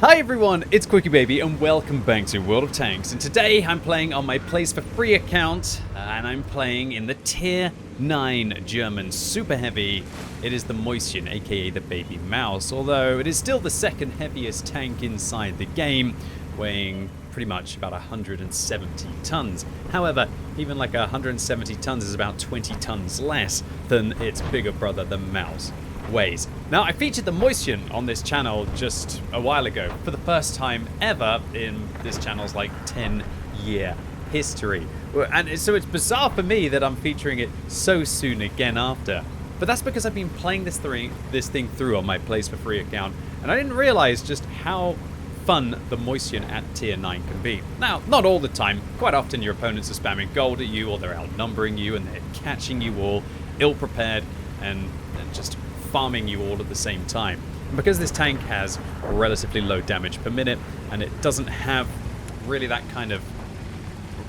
Hi everyone, it's QuickyBaby and welcome back to World of Tanks, and today I'm playing on my Plays for Free account and I'm playing in the Tier 9 German Super Heavy. It is the Mäuschen, aka the Baby Mouse, although it is still the second heaviest tank inside the game, weighing pretty much about 170 tons. However, even like 170 tons is about 20 tons less than its bigger brother, the Mouse, weighs. Now, I featured the Mäuschen on this channel just a while ago for the first time ever in this channel's like 10-year history. And so it's bizarre for me that I'm featuring it so soon again after. But that's because I've been playing this thing through on my Plays for Free account, and I didn't realize just how fun the Mäuschen at Tier 9 can be. Now, not all the time. Quite often your opponents are spamming gold at you, or they're outnumbering you and they're catching you all ill-prepared and just farming you all at the same time. And because this tank has relatively low damage per minute and it doesn't have really that kind of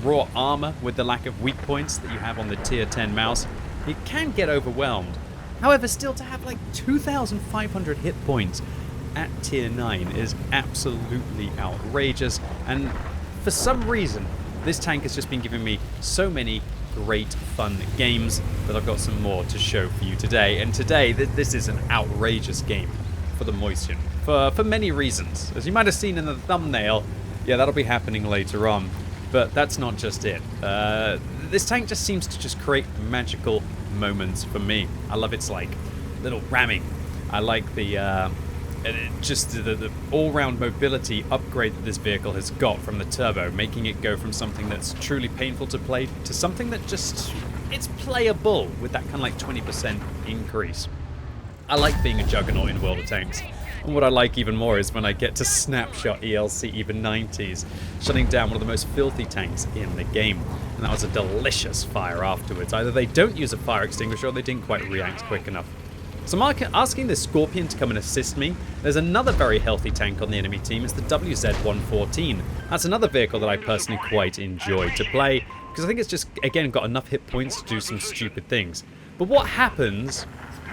raw armor with the lack of weak points that you have on the Tier 10 Mouse, it can get overwhelmed. However, still to have like 2,500 hit points at Tier 9 is absolutely outrageous, and for some reason this tank has just been giving me so many great fun games that I've got some more to show for you today. And today this is an outrageous game for the Mäuschen for many reasons. As you might have seen in the thumbnail, yeah, that'll be happening later on, but that's not just it. This tank just seems to just create magical moments for me. I love its like little ramming. I like the all-round mobility upgrade that this vehicle has got from the turbo, making it go from something that's truly painful to play to something that just, it's playable with that kind of like 20% increase. I like being a juggernaut in World of Tanks, and what I like even more is when I get to snapshot ELC even 90s, shutting down one of the most filthy tanks in the game. And that was a delicious fire afterwards. Either they don't use a fire extinguisher or they didn't quite react quick enough. So I'm asking the Scorpion to come and assist me. There's another very healthy tank on the enemy team. It's the WZ-114. That's another vehicle that I personally quite enjoy to play, because I think it's just, again, got enough hit points to do some stupid things. But what happens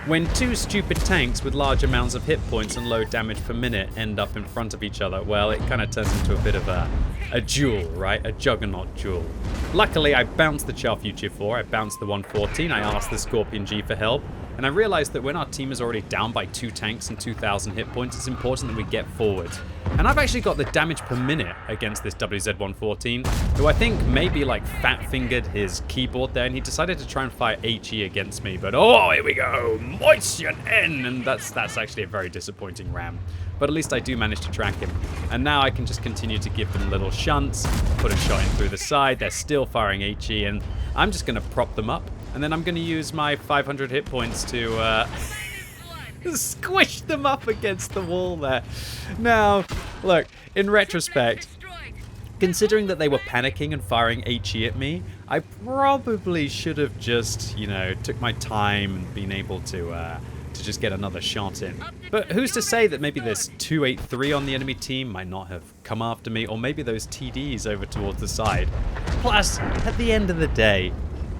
when two stupid tanks with large amounts of hit points and low damage per minute end up in front of each other? Well, it kind of turns into a bit of a duel, right? A juggernaut duel. Luckily, I bounced the Chafu Tier 4, I bounced the 114, I asked the Scorpion G for help, and I realized that when our team is already down by 2 tanks and 2,000 hit points, it's important that we get forward. And I've actually got the damage per minute against this WZ-114, who I think maybe like fat-fingered his keyboard there, and he decided to try and fire HE against me. But oh, here we go, Mäuschen N! And that's actually a very disappointing ram. But at least I do manage to track him. And now I can just continue to give them little shunts, put a shot in through the side, they're still firing HE, and I'm just going to prop them up. And then I'm going to use my 500 hit points to squish them up against the wall there. Now, look, in retrospect, considering that they were panicking and firing HE at me, I probably should have just, you know, took my time and been able to just get another shot in. But who's to say that maybe this 283 on the enemy team might not have come after me, or maybe those TDs over towards the side. Plus, at the end of the day,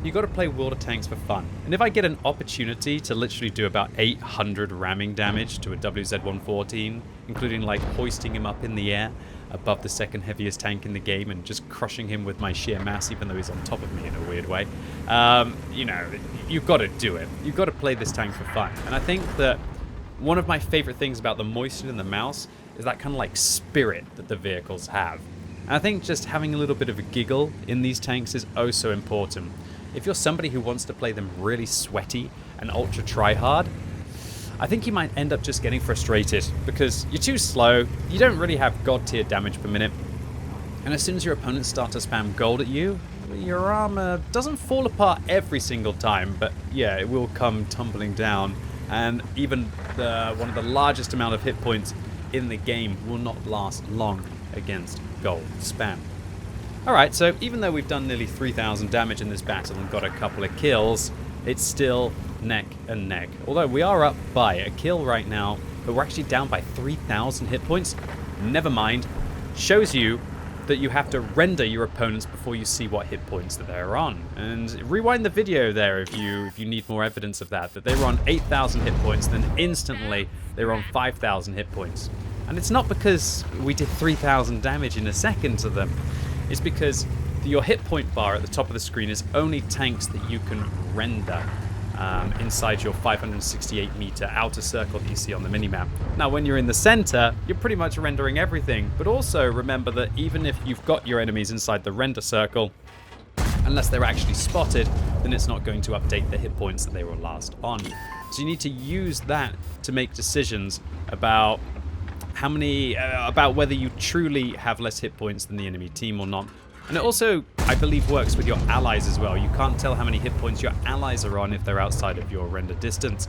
you got to play World of Tanks for fun. And if I get an opportunity to literally do about 800 ramming damage to a WZ-114, including like hoisting him up in the air above the second heaviest tank in the game and just crushing him with my sheer mass, even though he's on top of me in a weird way, you know, you've got to do it. You've got to play this tank for fun. And I think that one of my favorite things about the Mäuschen and the Mouse is that kind of like spirit that the vehicles have. And I think just having a little bit of a giggle in these tanks is oh so important. If you're somebody who wants to play them really sweaty and ultra try-hard, I think you might end up just getting frustrated because you're too slow, you don't really have god tier damage per minute, and as soon as your opponents start to spam gold at you, your armor doesn't fall apart every single time, but yeah, it will come tumbling down, and even one of the largest amount of hit points in the game will not last long against gold spam. Alright, so even though we've done nearly 3,000 damage in this battle and got a couple of kills, it's still neck and neck. Although we are up by a kill right now, but we're actually down by 3,000 hit points. Never mind. Shows you that you have to render your opponents before you see what hit points that they're on. And rewind the video there if you need more evidence of that they were on 8,000 hit points, then instantly they were on 5,000 hit points. And it's not because we did 3,000 damage in a second to them. It's because your hit point bar at the top of the screen is only tanks that you can render inside your 568 meter outer circle that you see on the minimap. Now, when you're in the center, you're pretty much rendering everything. But also remember that even if you've got your enemies inside the render circle, unless they're actually spotted, then it's not going to update the hit points that they were last on. So you need to use that to make decisions about how many, about whether you truly have less hit points than the enemy team or not. And it also, I believe, works with your allies as well. You can't tell how many hit points your allies are on if they're outside of your render distance.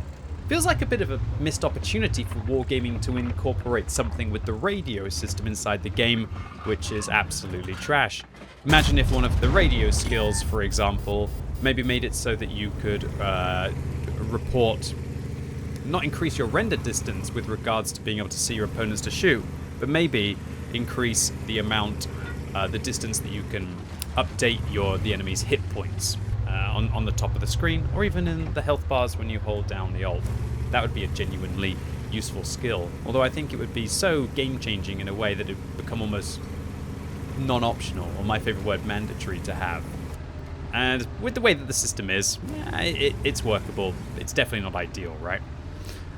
Feels like a bit of a missed opportunity for Wargaming to incorporate something with the radio system inside the game, which is absolutely trash. Imagine if one of the radio skills, for example, maybe made it so that you could report, not increase your render distance with regards to being able to see your opponents to shoot, but maybe increase the amount, the distance that you can update the enemy's hit points on the top of the screen, or even in the health bars when you hold down the Alt. That would be a genuinely useful skill. Although I think it would be so game-changing in a way that it would become almost non-optional, or my favorite word, mandatory to have. And with the way that the system is, yeah, it's workable. It's definitely not ideal, right?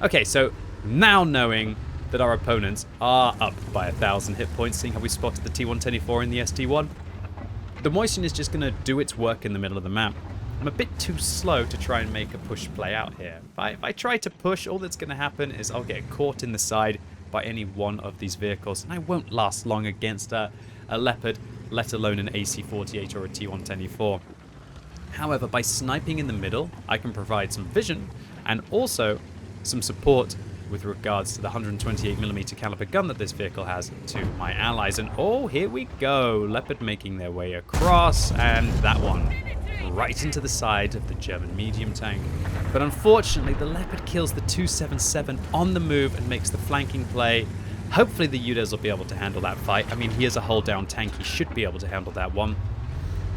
Okay, so now knowing that our opponents are up by 1,000 hit points, seeing how we spotted the T124 in the ST1, the Mäuschen is just going to do its work in the middle of the map. I'm a bit too slow to try and make a push play out here. If I try to push, all that's going to happen is I'll get caught in the side by any one of these vehicles, and I won't last long against a Leopard, let alone an AC-48 or a T124. However, by sniping in the middle, I can provide some vision and also some support with regards to the 128mm caliber gun that this vehicle has to my allies. And oh, here we go. Leopard making their way across, and that one right into the side of the German medium tank. But unfortunately, the Leopard kills the 277 on the move and makes the flanking play. Hopefully the UDES will be able to handle that fight. I mean, he is a hold down tank. He should be able to handle that one.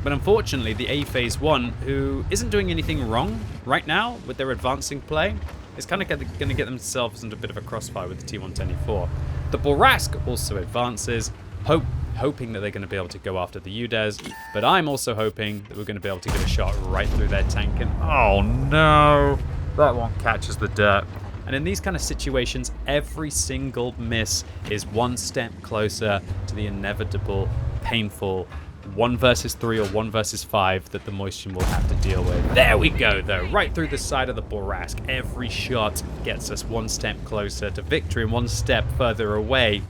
But unfortunately, the A Phase 1, who isn't doing anything wrong right now with their advancing play, is kind of going to get themselves into a bit of a crossfire with the T124. The Borask also advances, hoping that they're going to be able to go after the UDES, but I'm also hoping that we're going to be able to get a shot right through their tank, and oh no, that one catches the dirt. And in these kind of situations, every single miss is one step closer to the inevitable, painful 1 versus 3 or 1 versus 5 that the Mäuschen will have to deal with. There we go, though, right through the side of the Borask. Every shot gets us one step closer to victory and one step further away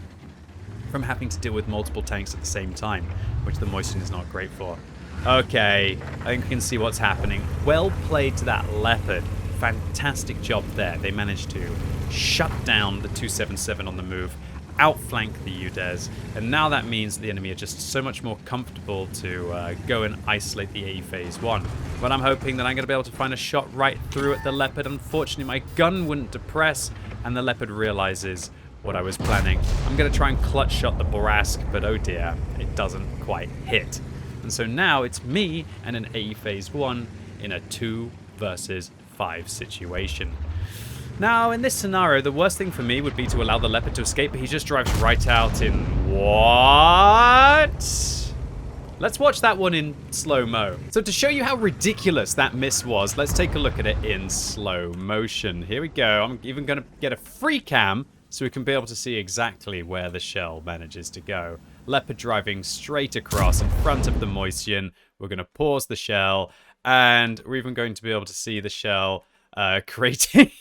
from having to deal with multiple tanks at the same time, which the Mäuschen is not great for. Okay, I think we can see what's happening. Well played to that Leopard. Fantastic job there. They managed to shut down the 277 on the move, outflank the UDES, and now that means the enemy are just so much more comfortable to go and isolate the A Phase 1. But I'm hoping that I'm going to be able to find a shot right through at the Leopard. Unfortunately, my gun wouldn't depress, and the Leopard realizes what I was planning. I'm going to try and clutch shot the Borask, but oh dear, it doesn't quite hit. And so now it's me and an A Phase 1 in a 2 versus 5 situation. Now, in this scenario, the worst thing for me would be to allow the Leopard to escape, but he just drives right out in what? Let's watch that one in slow-mo. So to show you how ridiculous that miss was, let's take a look at it in slow motion. Here we go. I'm even going to get a free cam so we can be able to see exactly where the shell manages to go. Leopard driving straight across in front of the Mäuschen. We're going to pause the shell, and we're even going to be able to see the shell creating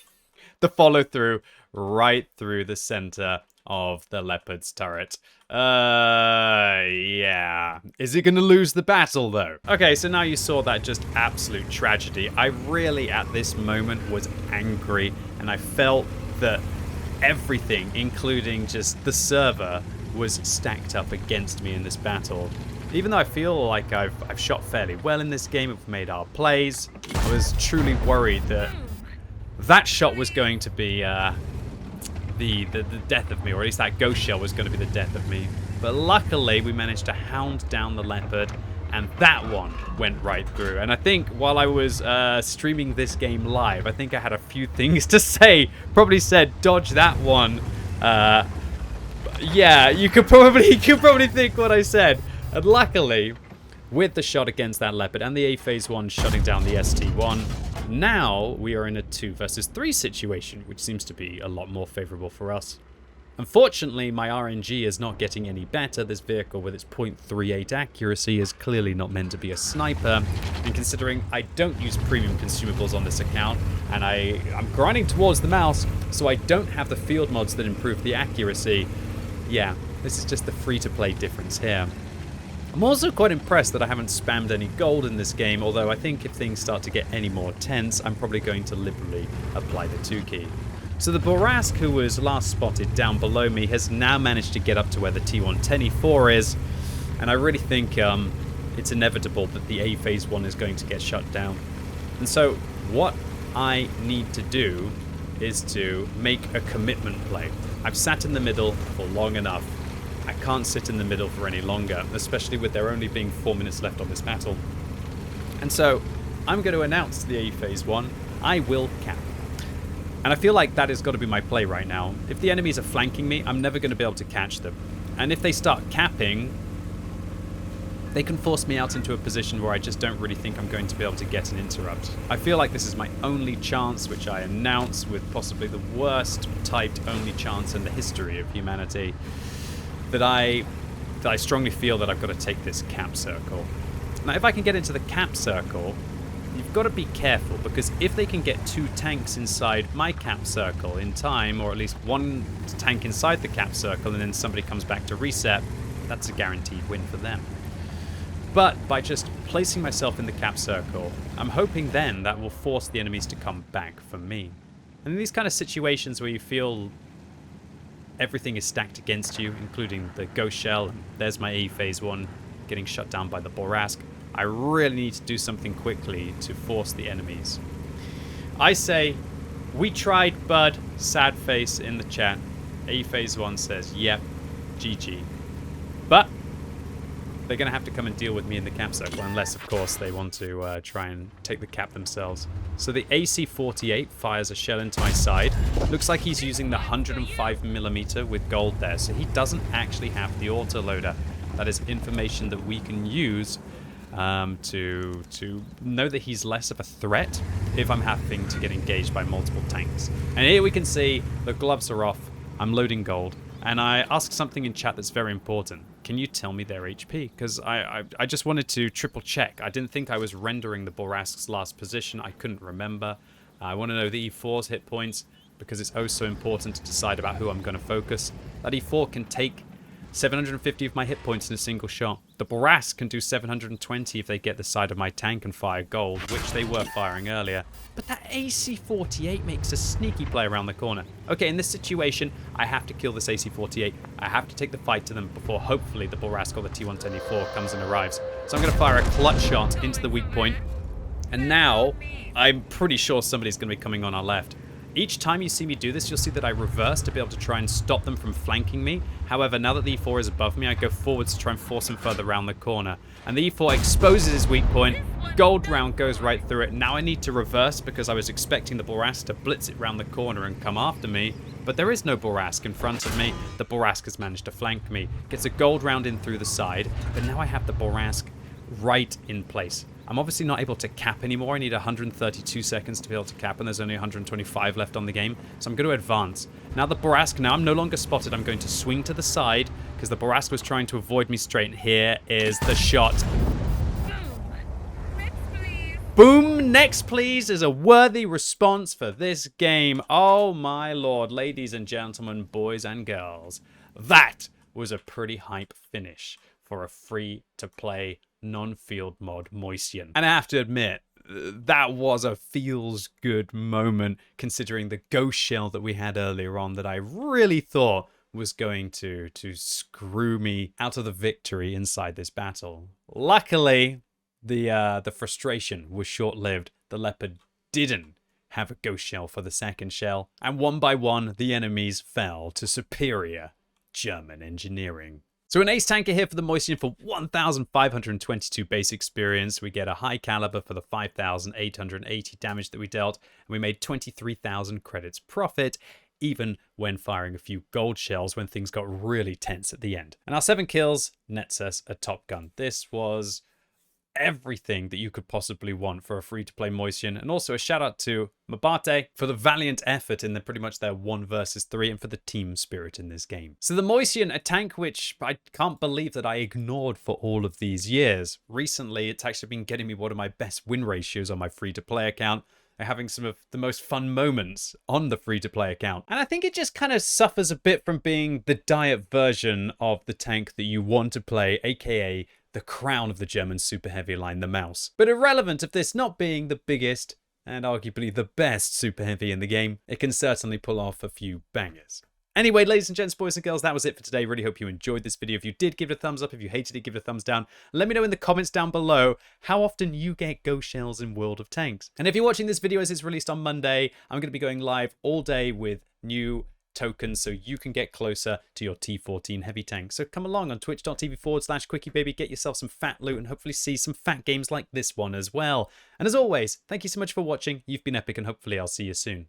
the follow-through right through the center of the Leopard's turret. Yeah. Is he going to lose the battle, though? Okay, so now you saw that just absolute tragedy. I really, at this moment, was angry, and I felt that everything, including just the server, was stacked up against me in this battle. Even though I feel like I've shot fairly well in this game, I've made our plays, I was truly worried that that shot was going to be the death of me, or at least that ghost shell was going to be the death of me. But luckily, we managed to hound down the Leopard, and that one went right through. And I think while I was streaming this game live, I think I had a few things to say. Probably said, dodge that one. Yeah, you could probably think what I said. And luckily, with the shot against that Leopard and the A Phase 1 shutting down the ST1, now we are in a 2 versus 3 situation, which seems to be a lot more favorable for us. Unfortunately, my RNG is not getting any better. This vehicle with its .38 accuracy is clearly not meant to be a sniper. And considering I don't use premium consumables on this account, and I'm grinding towards the mouse, so I don't have the field mods that improve the accuracy, yeah, this is just the free-to-play difference here. I'm also quite impressed that I haven't spammed any gold in this game, although I think if things start to get any more tense, I'm probably going to liberally apply the 2 key. So the Borask, who was last spotted down below me, has now managed to get up to where the T110E4 is, and I really think it's inevitable that the A Phase 1 is going to get shut down. And so what I need to do is to make a commitment play. I've sat in the middle for long enough. I can't sit in the middle for any longer, especially with there only being 4 minutes left on this battle. And so I'm going to announce the A Phase 1. I will cap. And I feel like that has got to be my play right now. If the enemies are flanking me, I'm never going to be able to catch them. And if they start capping, they can force me out into a position where I just don't really think I'm going to be able to get an interrupt. I feel like this is my only chance, which I announce with possibly the worst typed only chance in the history of humanity, that I strongly feel that I've got to take this cap circle. Now, if I can get into the cap circle, you've got to be careful, because if they can get 2 tanks inside my cap circle in time, or at least 1 tank inside the cap circle, and then somebody comes back to reset, that's a guaranteed win for them. But by just placing myself in the cap circle, I'm hoping then that will force the enemies to come back for me. And in these kind of situations where you feel everything is stacked against you, including the Ghost Shell, and there's my A Phase 1 getting shut down by the Borask, I really need to do something quickly to force the enemies. I say, we tried, bud. Sad face in the chat. A Phase 1 says, yep, GG. But they're going to have to come and deal with me in the cap circle, unless, of course, they want to try and take the cap themselves. So the AC-48 fires a shell into my side. Looks like he's using the 105mm with gold there, so he doesn't actually have the autoloader. That is information that we can use to know that he's less of a threat if I'm having to get engaged by multiple tanks. And here we can see the gloves are off. I'm loading gold. And I asked something in chat that's very important. Can you tell me their HP? Because I just wanted to triple check. I didn't think I was rendering the Borask's last position. I couldn't remember. I want to know the E4's hit points, because it's oh so important to decide about who I'm going to focus. That E4 can take 750 of my hit points in a single shot. The Borask can do 720 if they get the side of my tank and fire gold, which they were firing earlier. But that AC-48 makes a sneaky play around the corner. Okay, in this situation, I have to kill this AC-48. I have to take the fight to them before hopefully the Borask or the T110E4 comes and arrives. So I'm going to fire a clutch shot into the weak point. And now, I'm pretty sure somebody's going to be coming on our left. Each time you see me do this, you'll see that I reverse to be able to try and stop them from flanking me. However, now that the E4 is above me, I go forwards to try and force him further around the corner. And the E4 exposes his weak point. Gold round goes right through it. Now I need to reverse because I was expecting the Borask to blitz it round the corner and come after me. But there is no Borask in front of me. The Borask has managed to flank me. Gets a gold round in through the side. But now I have the Borask right in place. I'm obviously not able to cap anymore. I need 132 seconds to be able to cap, and there's only 125 left on the game. So I'm going to advance. Now the Borask, now I'm no longer spotted. I'm going to swing to the side because the Borask was trying to avoid me straight. Here is the shot. Boom, next please is a worthy response for this game. Oh my lord, ladies and gentlemen, boys and girls. That was a pretty hype finish for a free-to-play non-field mod Mäuschen. And I have to admit, that was a feels-good moment considering the ghost shell that we had earlier on that I really thought was going to screw me out of the victory inside this battle. Luckily, the frustration was short-lived. The Leopard didn't have a ghost shell for the second shell, and one by one, the enemies fell to superior German engineering. So an ace tanker here for the Mäuschen for 1,522 base experience. We get a high caliber for the 5,880 damage that we dealt, and we made 23,000 credits profit. even when firing a few gold shells when things got really tense at the end. And our 7 kills nets us a top gun. This was everything that you could possibly want for a free-to-play Mäuschen. And also a shout out to Mabate for the valiant effort in pretty much their 1 versus 3 and for the team spirit in this game. So the Mäuschen, a tank which I can't believe that I ignored for all of these years. Recently, it's actually been getting me one of my best win ratios on my free-to-play account. Having some of the most fun moments on the free-to-play account. And I think it just kind of suffers a bit from being the diet version of the tank that you want to play, aka the crown of the German super heavy line, the Maus. But irrelevant of this not being the biggest and arguably the best super heavy in the game, it can certainly pull off a few bangers. Anyway, ladies and gents, boys and girls, that was it for today. Really hope you enjoyed this video. If you did, give it a thumbs up. If you hated it, give it a thumbs down. Let me know in the comments down below how often you get ghost shells in World of Tanks. And if you're watching this video as it's released on Monday, I'm going to be going live all day with new tokens so you can get closer to your T14 heavy tank. So come along on twitch.tv/QuickyBaby, get yourself some fat loot and hopefully see some fat games like this one as well. And as always, thank you so much for watching. You've been epic and hopefully I'll see you soon.